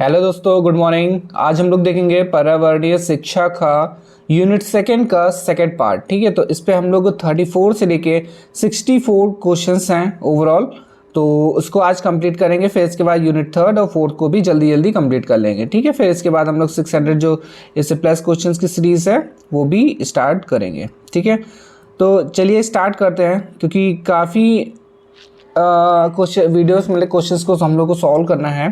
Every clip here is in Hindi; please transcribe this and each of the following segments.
हेलो दोस्तों, गुड मॉर्निंग। आज हम लोग देखेंगे पर्यावरणीय शिक्षा का यूनिट सेकंड का सेकंड पार्ट। ठीक है, तो इस पे हम लोग 34 से लेके 64 क्वेश्चंस हैं ओवरऑल, तो उसको आज कंप्लीट करेंगे। फिर इसके बाद यूनिट थर्ड और फोर्थ को भी जल्दी जल्दी कंप्लीट कर लेंगे। ठीक है, फिर इसके बाद हम लोग 600 जो इससे प्लस क्वेश्चंस की सीरीज है वो भी स्टार्ट करेंगे। ठीक है, तो चलिए स्टार्ट करते हैं, क्योंकि काफ़ी क्वेश्चन वीडियोस में क्वेश्चंस को हम लोग को सॉल्व करना है।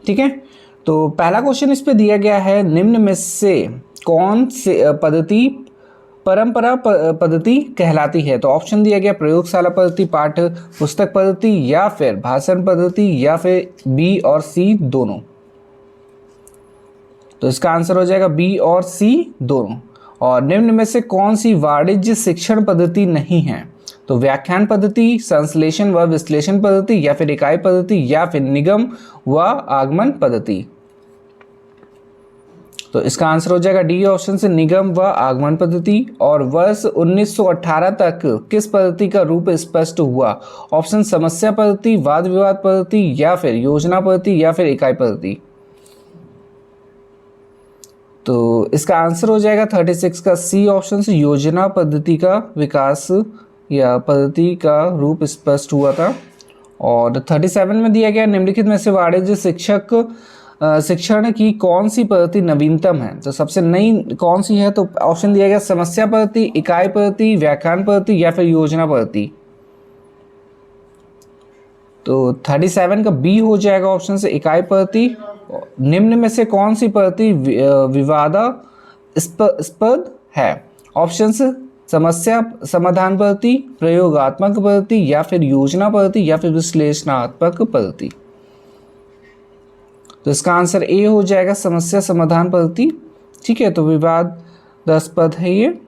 ठीक है, तो पहला क्वेश्चन इस पे दिया गया है, निम्न में से कौन से पद्धति परंपरा पद्धति कहलाती है। तो ऑप्शन दिया गया प्रयोगशाला पद्धति, पाठ्य पुस्तक पद्धति, या फिर भाषण पद्धति, या फिर बी और सी दोनों। तो इसका आंसर हो जाएगा बी और सी दोनों। और निम्न में से कौन सी वाणिज्य शिक्षण पद्धति नहीं है। तो व्याख्यान पद्धति, संश्लेषण व विश्लेषण पद्धति, या फिर इकाई पद्धति, या फिर निगम व आगमन पद्धति। तो इसका आंसर हो जाएगा डी ऑप्शन से, निगम व आगमन पद्धति। और वर्ष 1918 तक किस पद्धति का रूप स्पष्ट हुआ। ऑप्शन समस्या पद्धति, वाद विवाद पद्धति, या फिर योजना पद्धति, या फिर इकाई पद्धति। तो इसका आंसर हो जाएगा 36 का सी ऑप्शन से, योजना पद्धति का विकास या पद्धति का रूप स्पष्ट हुआ था। और 37 में दिया गया, निम्नलिखित में से वाणिज्य शिक्षण की कौन सी पद्धति नवीनतम है। तो सबसे नई कौन सी है। तो ऑप्शन दिया गया समस्या पद्धति, इकाई पद्धति, व्याख्यान पद्धति, या फिर योजना पद्धति। तो 37 का बी हो जाएगा ऑप्शन से, इकाई पद्धति। निम्न में से कौन सी पद्धति विवादास्पद है। ऑप्शन समस्या समाधान पद्धति, प्रयोगात्मक पद्धति, या फिर योजना पद्धति, या फिर विश्लेषणात्मक पद्धति। तो इसका आंसर ए हो जाएगा, समस्या समाधान पद्धति। ठीक है, तो विवादास्पद है ये।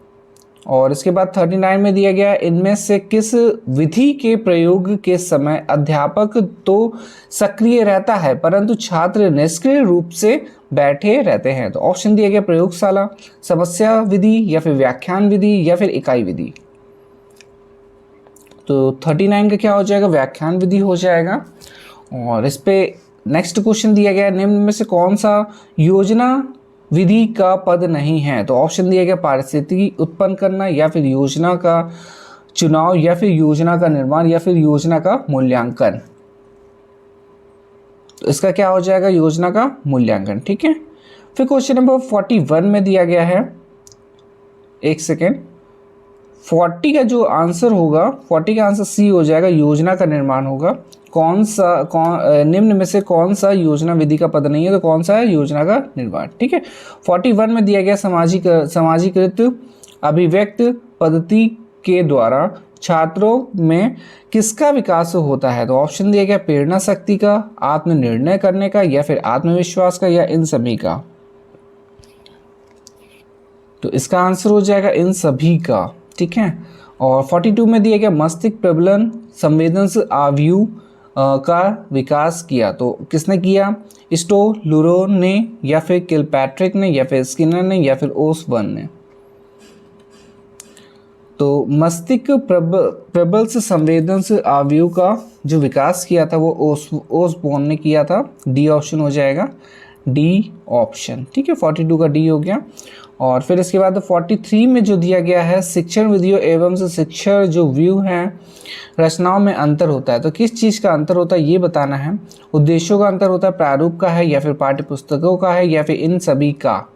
और इसके बाद 39 में दिया गया, इनमें से किस विधि के प्रयोग के समय अध्यापक तो सक्रिय रहता है परंतु छात्र निष्क्रिय रूप से बैठे रहते हैं। तो ऑप्शन दिया गया प्रयोगशाला, समस्या विधि, या फिर व्याख्यान विधि, या फिर इकाई विधि। तो 39 का क्या हो जाएगा, व्याख्यान विधि हो जाएगा। और इस पे नेक्स्ट क्वेश्चन दिया गया, निम्न में से कौन सा योजना विधि का पद नहीं है। तो ऑप्शन दिया गया पारिस्थितिकी उत्पन्न करना, या फिर योजना का चुनाव, या फिर योजना का निर्माण, या फिर योजना का मूल्यांकन। तो इसका क्या हो जाएगा, योजना का मूल्यांकन। ठीक है, फिर क्वेश्चन नंबर 41 में दिया गया है, एक सेकेंड, 40 का जो आंसर होगा, 40 का आंसर सी हो जाएगा, योजना का निर्माण होगा। निम्न में से कौन सा योजना विधि का पद नहीं है। तो कौन सा है, योजना का निर्माण। ठीक है, 41 में दिया गया, समाजीकृत अभिव्यक्त पद्धति के द्वारा छात्रों में किसका विकास होता है। तो ऑप्शन दिया गया प्रेरणा शक्ति का, आत्मनिर्णय करने का, या फिर आत्मविश्वास का, या इन सभी का। तो इसका आंसर हो जाएगा इन सभी का। ठीक है, और 42 में दिया गया, मस्तिष्क प्रबलन संवेदनशील आव्यूह का विकास किया। तो किसने किया, स्टोलुरो ने, या फिर किलपैट्रिक ने, या फिर स्किनर ने, या फिर ओसबर्न ने। तो मस्तिष्क प्रबल से संवेदनशील आव्यूह का जो विकास किया था वो ओसबोर्न ने किया था। डी ऑप्शन हो जाएगा, डी ऑप्शन। ठीक है, 42 का डी हो गया। और फिर इसके बाद 43 में जो दिया गया है, शिक्षण विधियों एवं शिक्षण जो व्यू हैं रचनाओं में अंतर होता है। तो किस चीज़ का अंतर होता है ये बताना है। उद्देश्यों का अंतर होता है, प्रारूप का है, या फिर पाठ्य पुस्तकों का है, या फिर इन सभी का।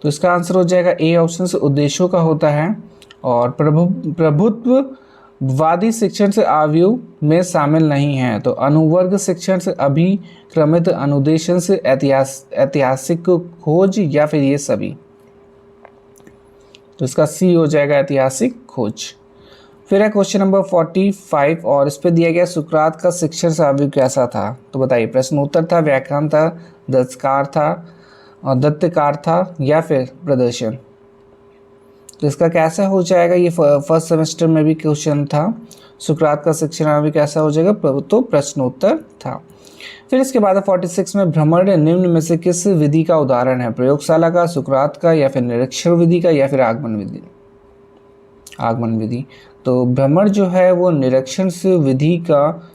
तो इसका आंसर हो जाएगा ए ऑप्शन से, उद्देश्यों का होता है। और प्रभुत्ववादी शिक्षण से आव्यूह में शामिल नहीं है। तो अनुवर्ग शिक्षण से, अभिक्रमित अनुदेशन से, ऐतिहासिक खोज, या फिर ये सभी। तो इसका सी हो जाएगा, ऐतिहासिक खोज। फिर है क्वेश्चन नंबर 45, और इस पे दिया गया, सुकरात का शिक्षण से आव्यूह कैसा था। तो बताइए, प्रश्नोत्तर था, व्याख्यान था, दस्तकार था, दत्तकार था, या फिर प्रदर्शन। तो इसका कैसा हो जाएगा, ये फर्स्ट सेमेस्टर में भी क्वेश्चन था, सुकरात का शिक्षण आव्यूह कैसा हो जाएगा, तो प्रश्नोत्तर था। फिर इसके बाद 46 में, भ्रमण निम्न में से किस विधि का उदाहरण है। प्रयोगशाला का, सुकरात का, या फिर निरीक्षण विधि का, या फिर आगमन विधि। तो भ्रमण जो है वो निरीक्षण से विधि का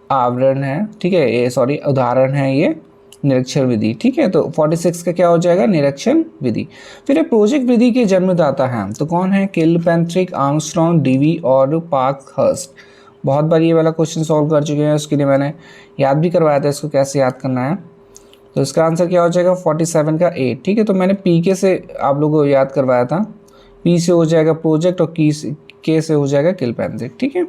आवरण है, ठीक है, ये सॉरी उदाहरण है ये निरीक्षण विधि, ठीक है। तो 46 का क्या हो जाएगा, निरीक्षण विधि। फिर ये प्रोजेक्ट विधि के जन्मदाता हैं तो कौन है, किलपैट्रिक, आर्मस्ट्रॉन्ग, डीवी और पार्कहर्स्ट। बहुत बार ये वाला क्वेश्चन सॉल्व कर चुके हैं, उसके लिए मैंने याद भी करवाया था इसको कैसे याद करना है। तो इसका आंसर क्या हो जाएगा 47 का ए, ठीक है। तो मैंने पी के से आप लोगों को याद करवाया था, पी से हो जाएगा प्रोजेक्ट और के से हो जाएगा किलपैट्रिक, ठीक है।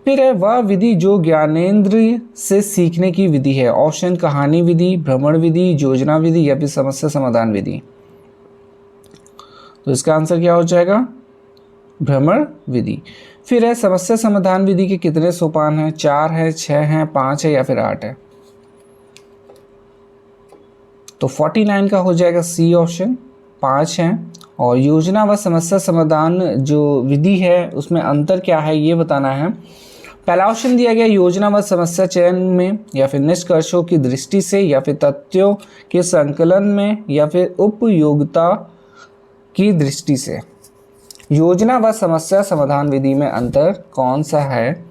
फिर है वह विधि जो ज्ञानेंद्रिय से सीखने की विधि है। ऑप्शन कहानी विधि, भ्रमण विधि, योजना विधि या फिर समस्या समाधान विधि। तो इसका आंसर क्या हो जाएगा, भ्रमण विधि। फिर है समस्या समाधान विधि के कितने सोपान हैं, 4 है, 6 है, 5 है या फिर 8 है। तो 49 का हो जाएगा सी ऑप्शन, 5 है। और योजना व समस्या समाधान जो विधि है उसमें अंतर क्या है ये बताना है। पहला ऑप्शन दिया गया योजना व समस्या चयन में या फिर निष्कर्षों की दृष्टि से या फिर तथ्यों के संकलन में या फिर उपयोगिता की दृष्टि से। योजना व समस्या समाधान विधि में अंतर कौन सा है,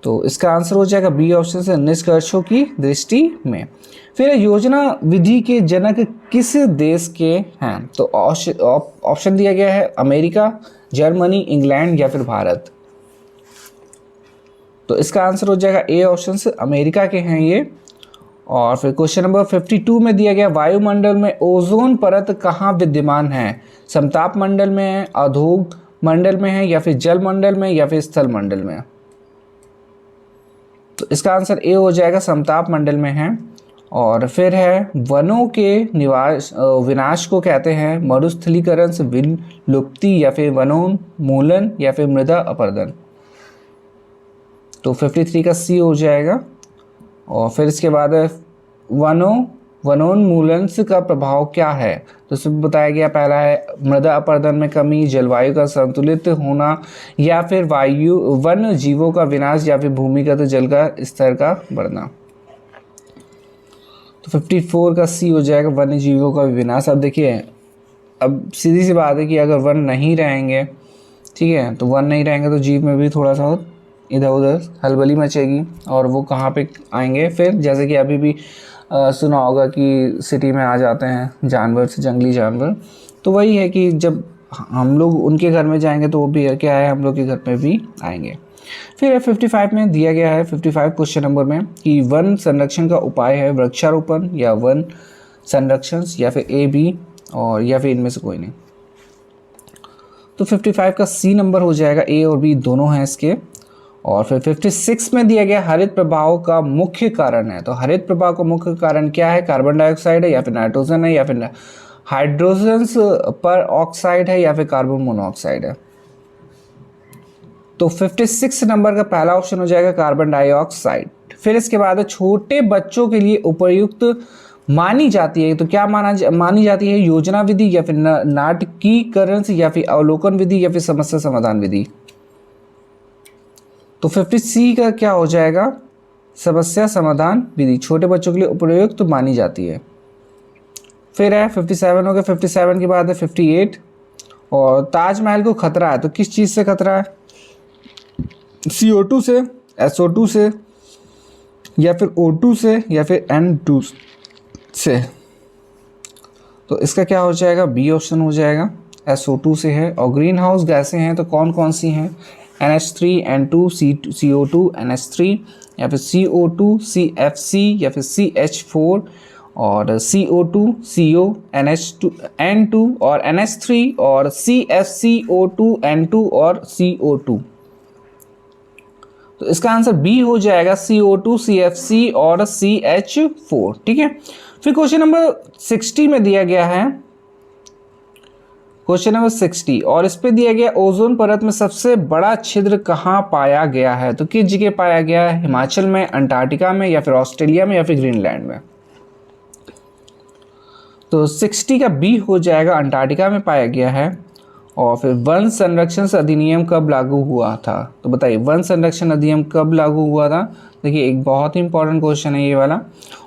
तो इसका आंसर हो जाएगा बी ऑप्शन से, निष्कर्षों की दृष्टि में। फिर योजना विधि के जनक किस देश के हैं, तो ऑप्शन दिया गया है अमेरिका, जर्मनी, इंग्लैंड या फिर भारत। तो इसका आंसर हो जाएगा ए ऑप्शन से, अमेरिका के हैं ये। और फिर क्वेश्चन नंबर 52 में दिया गया वायुमंडल में ओजोन परत कहाँ विद्यमान है, समताप मंडल में है, अधोग मंडल में है या फिर जल मंडल में या फिर स्थल मंडल में। तो इसका आंसर ए हो जाएगा, समताप मंडल में है। और फिर है वनों के विनाश को कहते हैं मरुस्थलीकरण से विलुप्ति या फिर वनोन्मूलन या फिर मृदा अपरदन। तो 53 का सी हो जाएगा। और फिर इसके बाद वनोन्मूलन का प्रभाव क्या है, तो इसमें बताया गया पहला है मृदा अपरदन में कमी, जलवायु का संतुलित होना या फिर वन जीवों का विनाश या फिर भूमिगत जल का स्तर का बढ़ना। तो 54 का सी हो जाएगा, वन्य जीवों का विनाश। अब देखिए, अब सीधी सी बात है कि अगर वन नहीं रहेंगे, ठीक है, तो वन नहीं रहेंगे तो जीव में भी थोड़ा सा इधर उधर हलबली मचेगी और वो कहाँ पे आएंगे फिर, जैसे कि अभी भी सुना होगा कि सिटी में आ जाते हैं जानवर से, जंगली जानवर। तो वही है कि जब हम लोग उनके घर में जाएंगे तो वो भी क्या है, हम लोग के घर में भी आएंगे। फिर 55 में दिया गया है 55 क्वेश्चन नंबर में कि वन संरक्षण का उपाय है वृक्षारोपण या वन संरक्षण या फिर ए बी और या फिर इनमें से कोई नहीं। तो 55 का सी नंबर हो जाएगा, ए और बी दोनों हैं इसके। और फिर 56 में दिया गया हरित प्रभाव का मुख्य कारण है। तो हरित प्रभाव का मुख्य कारण क्या है, कार्बन डाइऑक्साइड है या फिर नाइट्रोजन है या फिर हाइड्रोजन पर ऑक्साइड है या फिर कार्बन मोनोऑक्साइड है। तो 56 नंबर का पहला ऑप्शन हो जाएगा कार्बन डाइऑक्साइड। फिर इसके बाद छोटे बच्चों के लिए उपयुक्त मानी जाती है, तो क्या मानी जाती है, योजना विधि या फिर नाटकीकरण या फिर अवलोकन विधि या फिर समस्या समाधान विधि। तो 50C का क्या हो जाएगा, समस्या समाधान विधि छोटे बच्चों के लिए उपयुक्त तो मानी जाती है। फिर है 57 हो गया, 57 के बाद है 58। और ताजमहल को खतरा है, तो किस चीज़ से खतरा है, CO2 से, SO2 से या फिर O2 से या फिर N2 से। तो इसका क्या हो जाएगा, बी ऑप्शन हो जाएगा, SO2 से है। और ग्रीन हाउस गैसें हैं तो कौन कौन सी हैं, NH3, N2, CO2, NH3 या फिर CO2, CFC या फिर CH4 और CO2, CO, NH2, N2 और NH3 और CFCO2, N2 और CO2। तो इसका आंसर बी हो जाएगा, CO2, CFC और CH4, ठीक है। फिर क्वेश्चन नंबर 60 में दिया गया है, क्वेश्चन नंबर 60, और इस पे दिया गया ओजोन परत में सबसे बड़ा छिद्र कहाँ पाया गया है, तो किस जगह पाया गया है, हिमाचल में, अंटार्कटिका में या फिर ऑस्ट्रेलिया में या फिर ग्रीनलैंड में। तो 60 का बी हो जाएगा, अंटार्कटिका में पाया गया है। और फिर वन संरक्षण अधिनियम कब लागू हुआ था, तो बताइए वन संरक्षण अधिनियम कब लागू हुआ था। देखिए एक बहुत ही इंपॉर्टेंट क्वेश्चन है ये वाला।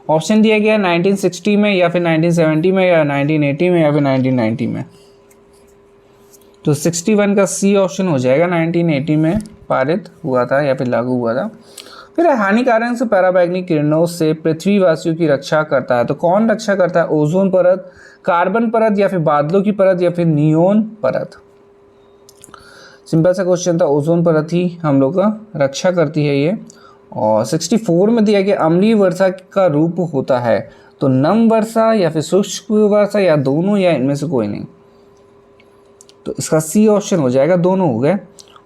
ऑप्शन दिया गया 1960 में या फिर 1970 में या 1980 में या फिर 1990 में। तो 61 का सी ऑप्शन हो जाएगा, 1980 में पारित हुआ था या फिर लागू हुआ था। फिर हानिकारक से पराबैंगनी किरणों से पृथ्वीवासियों की रक्षा करता है। तो कौन रक्षा करता है? ओजोन परत, कार्बन परत, या फिर बादलों की परत, या फिर नियोन परत। सिंपल सा क्वेश्चन था, ओजोन परत ही हम लोग का रक्षा करती है ये। और 64 में दिया गया अम्लीय वर्षा का रूप होता है। तो नम वर्षा या फिर शुष्क वर्षा, या दोनों, या इनमें से कोई नहीं। तो इसका सी ऑप्शन हो जाएगा, दोनों हो गए।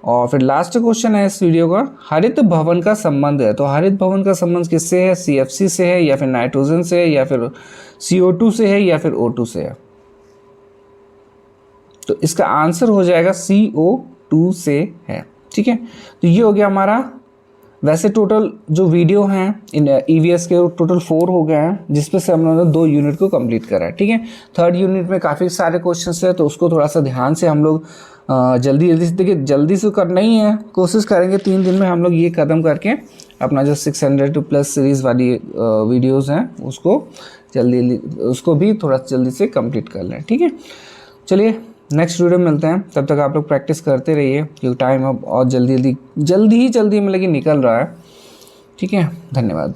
और फिर लास्ट क्वेश्चन है इस वीडियो का, हरित भवन का संबंध है। तो हरित भवन का संबंध किससे है? CFC से है, या फिर नाइट्रोजन से है, या फिर CO2 से है, या फिर O2 से है। तो इसका आंसर हो जाएगा CO2 से है। ठीक है, तो ये हो गया हमारा। वैसे टोटल जो वीडियो हैं इन EVS के टोटल 4 हो गए हैं, जिसमें से हम लोगों ने 2 यूनिट को कंप्लीट करा है। ठीक है, थर्ड यूनिट में काफ़ी सारे क्वेश्चंस है, तो उसको थोड़ा सा ध्यान से हम लोग जल्दी से, देखिए जल्दी से करना ही है, कोशिश करेंगे 3 दिन में हम लोग ये ख़त्म करके अपना जो 600 प्लस सीरीज़ वाली वीडियोज़ हैं उसको उसको भी थोड़ा जल्दी से कंप्लीट कर लें। ठीक है, चलिए नेक्स्ट वीडियो में मिलते हैं। तब तक आप लोग प्रैक्टिस करते रहिए, क्योंकि टाइम अब और जल्दी ही मतलब कि निकल रहा है। ठीक है, धन्यवाद।